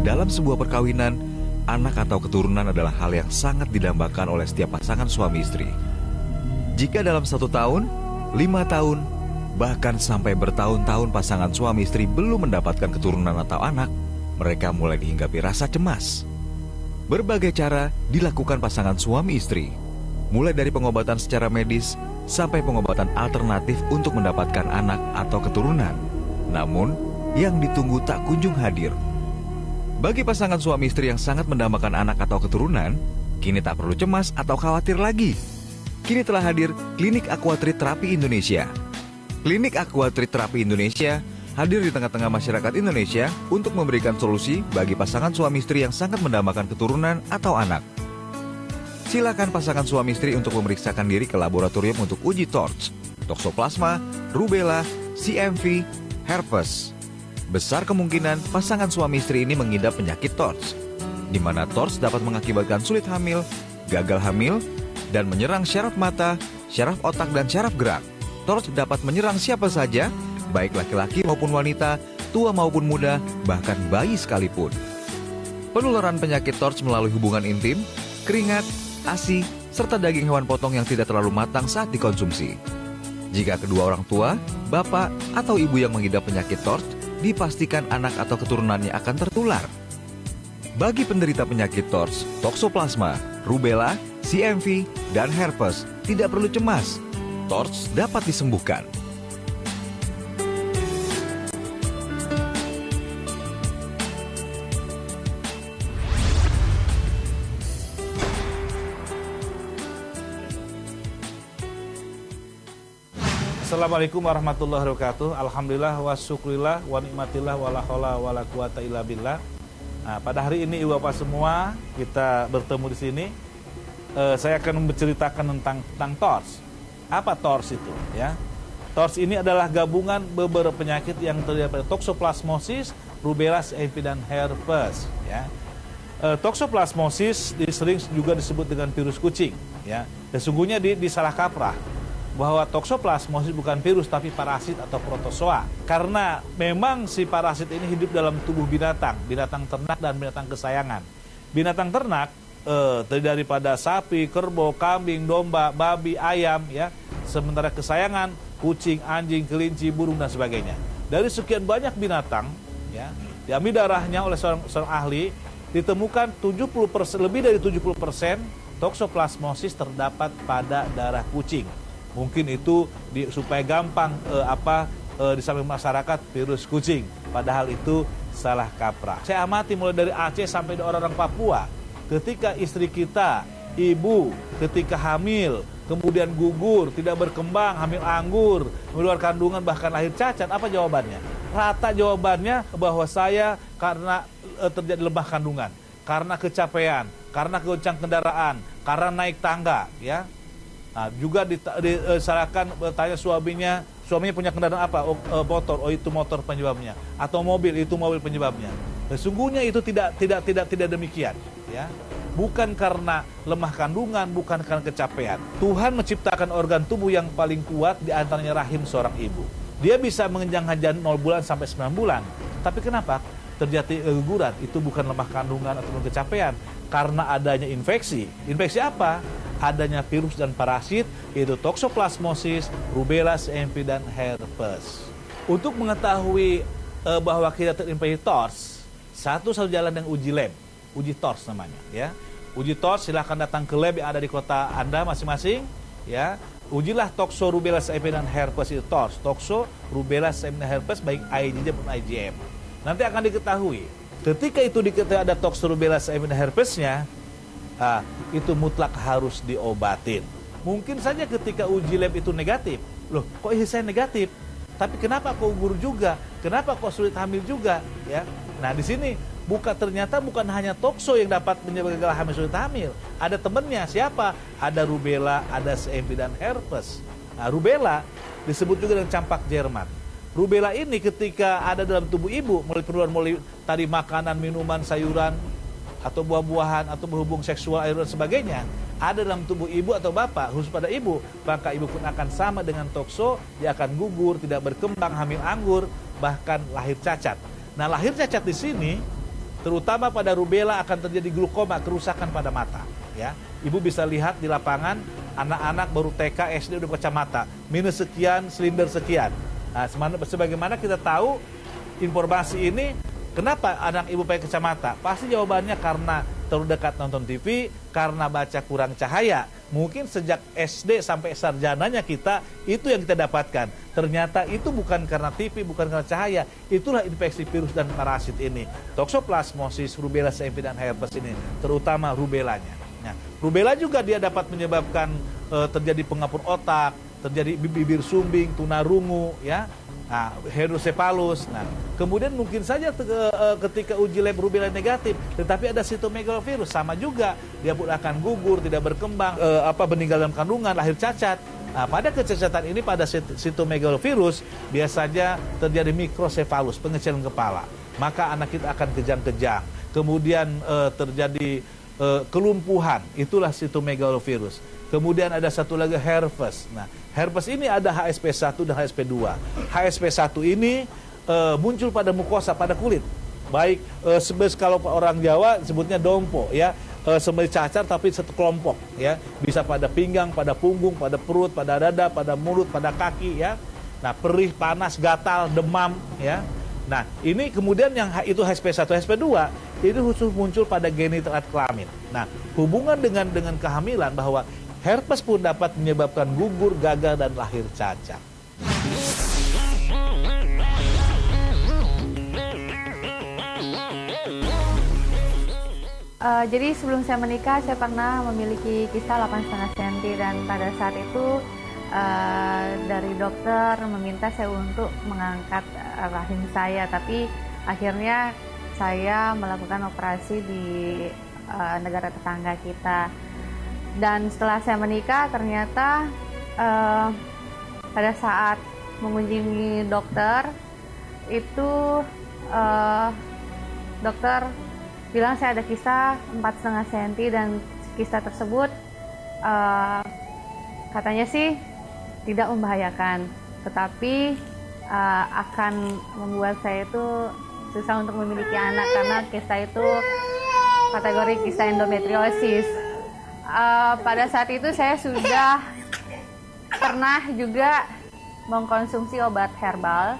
Dalam sebuah perkawinan, anak atau keturunan adalah hal yang sangat didambakan oleh setiap pasangan suami istri. Jika dalam 1 tahun, 5 tahun, bahkan sampai bertahun-tahun pasangan suami istri belum mendapatkan keturunan atau anak, mereka mulai dihinggapi rasa cemas. Berbagai cara dilakukan pasangan suami istri, mulai dari pengobatan secara medis sampai pengobatan alternatif untuk mendapatkan anak atau keturunan. Namun, yang ditunggu tak kunjung hadir. Bagi pasangan suami istri yang sangat mendambakan anak atau keturunan, kini tak perlu cemas atau khawatir lagi. Kini telah hadir Klinik Aquatreat Terapi Indonesia. Klinik Aquatreat Terapi Indonesia hadir di tengah-tengah masyarakat Indonesia untuk memberikan solusi bagi pasangan suami istri yang sangat mendambakan keturunan atau anak. Silakan pasangan suami istri untuk memeriksakan diri ke laboratorium untuk uji TORCH, toksoplasma, rubella, CMV, herpes. Besar kemungkinan pasangan suami istri ini mengidap penyakit TORCH, di mana TORCH dapat mengakibatkan sulit hamil, gagal hamil, dan menyerang syaraf mata, syaraf otak, dan syaraf gerak. TORCH dapat menyerang siapa saja, baik laki-laki maupun wanita, tua maupun muda, bahkan bayi sekalipun. Penularan penyakit TORCH melalui hubungan intim, keringat, ASI, serta daging hewan potong yang tidak terlalu matang saat dikonsumsi. Jika kedua orang tua, bapak, atau ibu yang mengidap penyakit TORCH, dipastikan anak atau keturunannya akan tertular. Bagi penderita penyakit TORCH, toksoplasma, rubella, CMV, dan herpes, tidak perlu cemas. TORCH dapat disembuhkan. Assalamualaikum warahmatullahi wabarakatuh. Alhamdulillah wa syukurillah wa nikmatillah wa la haula wa la quwata illa billah. Nah, pada hari ini Ibu Bapak semua kita bertemu di sini. Saya akan menceritakan tentang TORCH. Apa TORCH itu? Ya, TORCH ini adalah gabungan beberapa penyakit yang terdiri pada toksoplasmosis, rubella, CMV, dan herpes. Ya, toksoplasmosis sering juga disebut dengan virus kucing. Ya, sesungguhnya disalah kaprah bahwa toksoplasmosis bukan virus tapi parasit atau protozoa. Karena memang si parasit ini hidup dalam tubuh binatang ternak dan binatang kesayangan. Binatang ternak terdiri daripada sapi, kerbau, kambing, domba, babi, ayam, ya. Sementara kesayangan kucing, anjing, kelinci, burung dan sebagainya. Dari sekian banyak binatang, ya, diambil darahnya oleh seorang ahli, ditemukan 70%, lebih dari 70% toksoplasmosis terdapat pada darah kucing. Mungkin itu supaya gampang disampaikan masyarakat virus kucing. Padahal itu salah kaprah. Saya amati mulai dari Aceh sampai di orang-orang Papua. Ketika istri kita, ibu, ketika hamil, kemudian gugur, tidak berkembang, hamil anggur, keluar kandungan, bahkan lahir cacat, apa jawabannya? Rata jawabannya bahwa saya karena terjadi lemah kandungan, karena kecapean, karena goncang kendaraan, karena naik tangga, ya. Nah, juga disalahkan bertanya suaminya punya kendaraan apa? Motor, itu motor penyebabnya, atau mobil, itu mobil penyebabnya. Sesungguhnya itu tidak demikian, ya. Bukan karena lemah kandungan, bukan karena kecapean. Tuhan menciptakan organ tubuh yang paling kuat di antaranya rahim seorang ibu. Dia bisa mengenyangkan janin 0 bulan sampai 9 bulan. Tapi kenapa terjadi keguguran? Itu bukan lemah kandungan ataupun kecapean, karena adanya infeksi. Infeksi apa? Adanya virus dan parasit, yaitu toksoplasmosis, rubella, CMV, dan herpes. Untuk mengetahui bahwa kita terinfeksi TORCH, satu jalan yang uji lab, uji TORCH namanya, ya. Uji TORCH, silahkan datang ke lab yang ada di kota Anda masing-masing, ya. Ujilah tokso, rubella, CMV, dan herpes itu TORCH. Tokso, rubella, CMV, dan herpes baik IgG maupun IgM. Nanti akan diketahui. Ketika itu diketahui ada tokso, rubella, CMV, dan herpesnya, itu mutlak harus diobatin. Mungkin saja ketika uji lab itu negatif. Loh, kok istri saya negatif? Tapi kenapa kok gugur juga? Kenapa kok sulit hamil juga? Ya. Nah, di sini ternyata bukan hanya tokso yang dapat menyebabkan gagal hamil, sulit hamil. Ada temannya, siapa? Ada rubella, ada CMV, dan herpes. Nah, rubella disebut juga dengan campak Jerman. Rubella ini ketika ada dalam tubuh ibu, mulai tadi makanan, minuman, sayuran, atau buah-buahan, atau berhubung seksual, air dan sebagainya, ada dalam tubuh ibu atau bapak, khusus pada ibu, maka ibu pun akan sama dengan tokso, dia akan gugur, tidak berkembang, hamil anggur, bahkan lahir cacat. Nah, lahir cacat di sini Terutama pada rubella akan terjadi glukoma, kerusakan pada mata. Ya, ibu bisa lihat di lapangan anak-anak baru TK, SD udah kacamata, minus sekian, silinder sekian. Nah, sebagaimana kita tahu informasi ini, kenapa anak ibu pakai kacamata? Pasti jawabannya karena terlalu dekat nonton TV, karena baca kurang cahaya. Mungkin sejak SD sampai sarjananya kita, itu yang kita dapatkan. Ternyata itu bukan karena TV, bukan karena cahaya. Itulah infeksi virus dan parasit ini. Toxoplasmosis, rubella, CMV, dan herpes ini. Terutama rubellanya. Nah, rubella juga dia dapat menyebabkan terjadi pengapur otak, terjadi bibir sumbing, tunarungu, ya. Nah, hidrocephalus. Nah, kemudian mungkin saja ketika uji lab rubella negatif, tetapi ada cytomegalovirus, sama juga dia pun akan gugur, tidak berkembang, meninggal dalam kandungan, lahir cacat. Nah, pada kecacatan ini, pada cytomegalovirus biasanya terjadi mikrocephalus, pengecilan kepala. Maka anak kita akan kejang-kejang. Kemudian terjadi kelumpuhan, itulah cytomegalovirus. Kemudian ada satu lagi herpes. Nah, herpes ini ada HSP1 dan HSP2. HSP1 ini muncul pada mukosa, pada kulit. Baik kalau orang Jawa sebutnya dompo, ya, seperti cacar tapi satu kelompok, ya. Bisa pada pinggang, pada punggung, pada perut, pada dada, pada mulut, pada kaki, ya. Nah, perih, panas, gatal, demam, ya. Nah, ini kemudian yang itu HSP1, HSP2 itu khusus muncul pada genital kelamin. Nah, hubungan dengan kehamilan bahwa herpes pun dapat menyebabkan gugur, gagal, dan lahir cacat. Jadi sebelum saya menikah, saya pernah memiliki kista 8,5 cm dan pada saat itu dari dokter meminta saya untuk mengangkat rahim saya, tapi akhirnya saya melakukan operasi di negara tetangga kita. Dan setelah saya menikah, ternyata pada saat mengunjungi dokter itu dokter bilang saya ada kista 4,5 cm dan kista tersebut katanya sih tidak membahayakan, tetapi akan membuat saya itu susah untuk memiliki anak karena kista itu kategori kista endometriosis. Pada saat itu saya sudah pernah juga mengkonsumsi obat herbal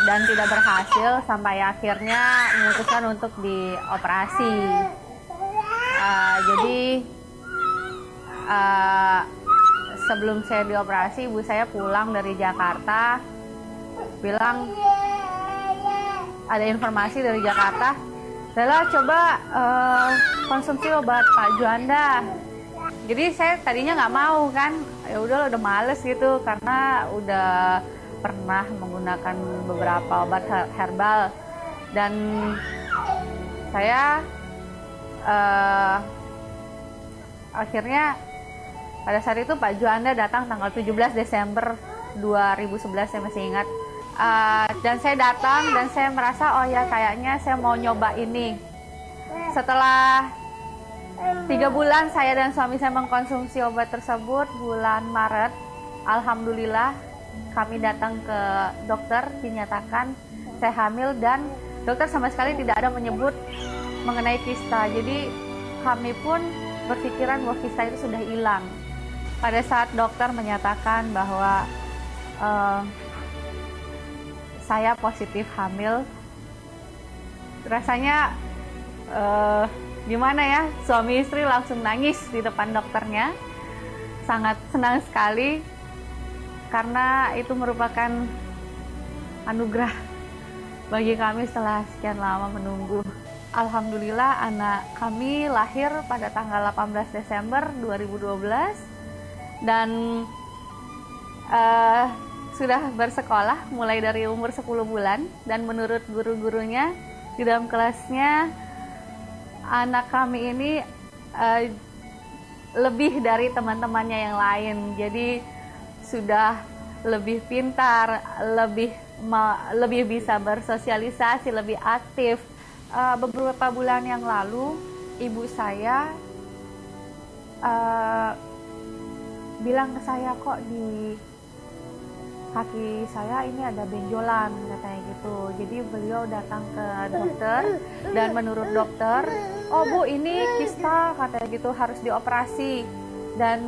dan tidak berhasil sampai akhirnya memutuskan untuk dioperasi. Jadi sebelum saya dioperasi, ibu saya pulang dari Jakarta bilang ada informasi dari Jakarta, Lela coba konsumsi obat Pak Juanda. Jadi saya tadinya nggak mau kan, ya udah males gitu karena udah pernah menggunakan beberapa obat herbal dan saya akhirnya pada saat itu Pak Juanda datang tanggal 17 Desember 2011, saya masih ingat. Dan saya datang dan saya merasa oh ya kayaknya saya mau nyoba ini. Setelah 3 bulan saya dan suami saya mengkonsumsi obat tersebut, bulan Maret alhamdulillah kami datang ke dokter, dinyatakan saya hamil dan dokter sama sekali tidak ada menyebut mengenai kista. Jadi kami pun berpikiran bahwa kista itu sudah hilang. Pada saat dokter menyatakan bahwa saya positif hamil, rasanya gimana ya, suami istri langsung nangis di depan dokternya. Sangat senang sekali karena itu merupakan anugerah bagi kami setelah sekian lama menunggu. Alhamdulillah anak kami lahir pada tanggal 18 Desember 2012 dan sudah bersekolah mulai dari umur 10 bulan dan menurut guru-gurunya di dalam kelasnya anak kami ini lebih dari teman-temannya yang lain. Jadi sudah lebih pintar, lebih bisa bersosialisasi, lebih aktif. Beberapa bulan yang lalu ibu saya bilang ke saya, kok di kaki saya ini ada benjolan katanya gitu. Jadi beliau datang ke dokter dan menurut dokter, oh Bu ini kista katanya gitu, harus dioperasi. Dan